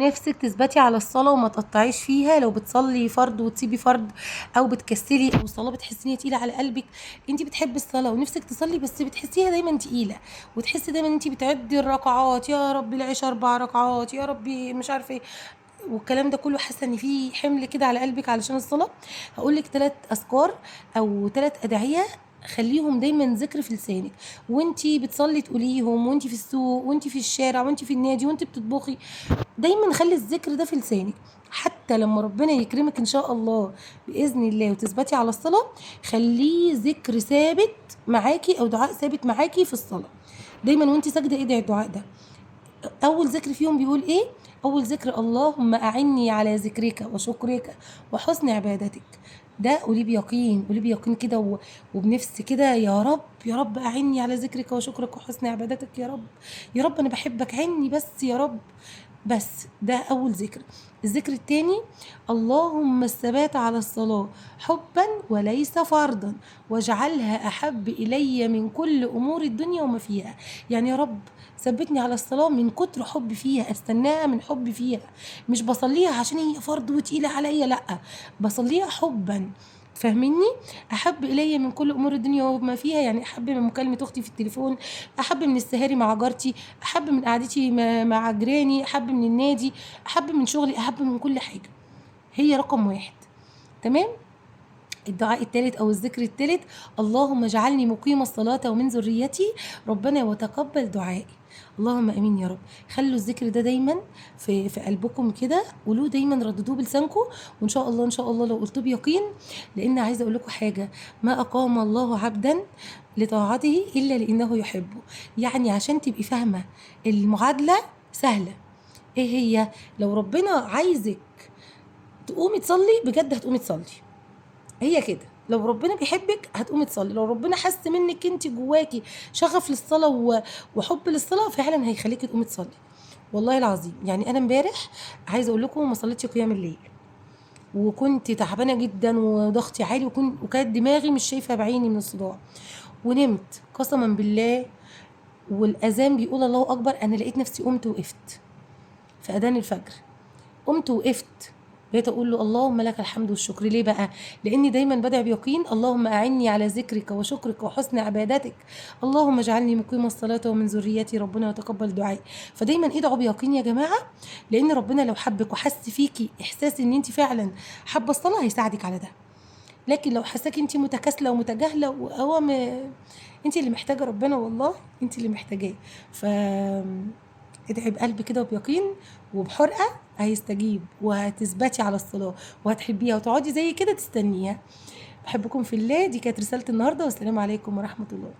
نفسك تثبتي على الصلاة وما تقطعيش فيها، لو بتصلي فرض وتسيبي فرض او بتكسلي او الصلاة بتحسي ان هي تقيلة على قلبك. انت بتحبي الصلاة ونفسك تصلي بس بتحسيها دايما تقيلة، وتحسي دايما انت بتعدي الركعات، يا رب العشاء 4 ركعات، يا ربي مش عارفة ايه والكلام ده كله، حاسه ان في حمل كده على قلبك علشان الصلاه. هقول لك 3 اذكار او 3 ادعيه، خليهم دايما ذكر في لسانك، وانتي بتصلي تقوليهم، وانتي في السوق، وانتي في الشارع، وانتي في النادي، وانتي بتطبخي. دايما خلي الذكر ده في لسانك، حتى لما ربنا يكرمك ان شاء الله باذن الله وتثبتي على الصلاه، خليه ذكر ثابت معاكي او دعاء ثابت معاكي في الصلاه. دايما وانتي ساجده ادعي الدعاء ده. اول ذكر فيهم بيقول ايه؟ اول ذكر اللهم اعني على ذكرك وشكرك وحسن عبادتك. ده قولي بيقين، قولي بيقين كده وبنفس كده، يا رب يا رب اعني على ذكرك وشكرك وحسن عبادتك، يا رب يا رب انا بحبك عني بس يا رب. بس ده اول ذكر. الذكر التاني اللهم الثبات على الصلاة حبا وليس فرضا، واجعلها احب الي من كل امور الدنيا وما فيها. يعني يا رب ثبتني على الصلاة من كتر حبي فيها، استناها من حبي فيها، مش بصليها عشان هي فرض وتقيلة عليا، لأ، بصليها حبا. فاهميني؟ احب الي من كل امور الدنيا وما فيها، يعني احب من مكالمه اختي في التليفون، احب من السهاري مع جارتي، احب من قعدتي مع جيراني، احب من النادي، احب من شغلي، احب من كل حاجه. هي رقم 1. تمام. الدعاء الثالث او الذكر الثالث اللهم اجعلني مقيم الصلاة ومن ذريتي ربنا وتقبل دعائي. اللهم امين يا رب. خلوا الذكر ده دايما في قلبكم كده، قولوه دايما، رددوه بلسانكم، وان شاء الله ان شاء الله لو قلتوه بيقين. لان عايزه اقول لكم حاجه، ما اقام الله عبدا لطاعته الا لانه يحبه. يعني عشان تبقي فاهمه المعادله سهله. ايه هي؟ لو ربنا عايزك تقومي تصلي بجد هتقومي تصلي، هي كده. لو ربنا بيحبك هتقومي تصلي، لو ربنا حس منك انت جواكي شغف للصلاه وحب للصلاه فعلا هيخليكي تقومي تصلي. والله العظيم يعني انا امبارح عايزه اقول لكم ما صليتش قيام الليل، وكنت تعبانه جدا وضغطي عالي، وكانت دماغي مش شايفه بعيني من الصداع، ونمت قسما بالله. والاذان بيقول الله اكبر، انا لقيت نفسي قمت وقفت في اذان الفجر، قمت وقفت، بقيت اقول له اللهم لك الحمد والشكر. ليه بقى؟ لاني دايما بدعي بيقين اللهم اعني على ذكرك وشكرك وحسن عبادتك، اللهم اجعلني مقيم الصلاه ومن ذريتي ربنا وتقبل دعائي. فدايما ادعوا بيقين يا جماعه، لان ربنا لو حبك وحس فيكي احساس ان انت فعلا حابه الصلاه هيساعدك على ده. لكن لو حساكي انت متكاسله ومتجاهله انت اللي محتاجه ربنا، والله انت اللي محتاجاه. ف ادعي بقلب كده وبيقين وبحرقه، هيستجيب وهتثبتي على الصلاه وهتحبيها وتقعدي زي كده تستنيها. بحبكم في الله. دي كانت رساله النهارده، والسلام عليكم ورحمه الله.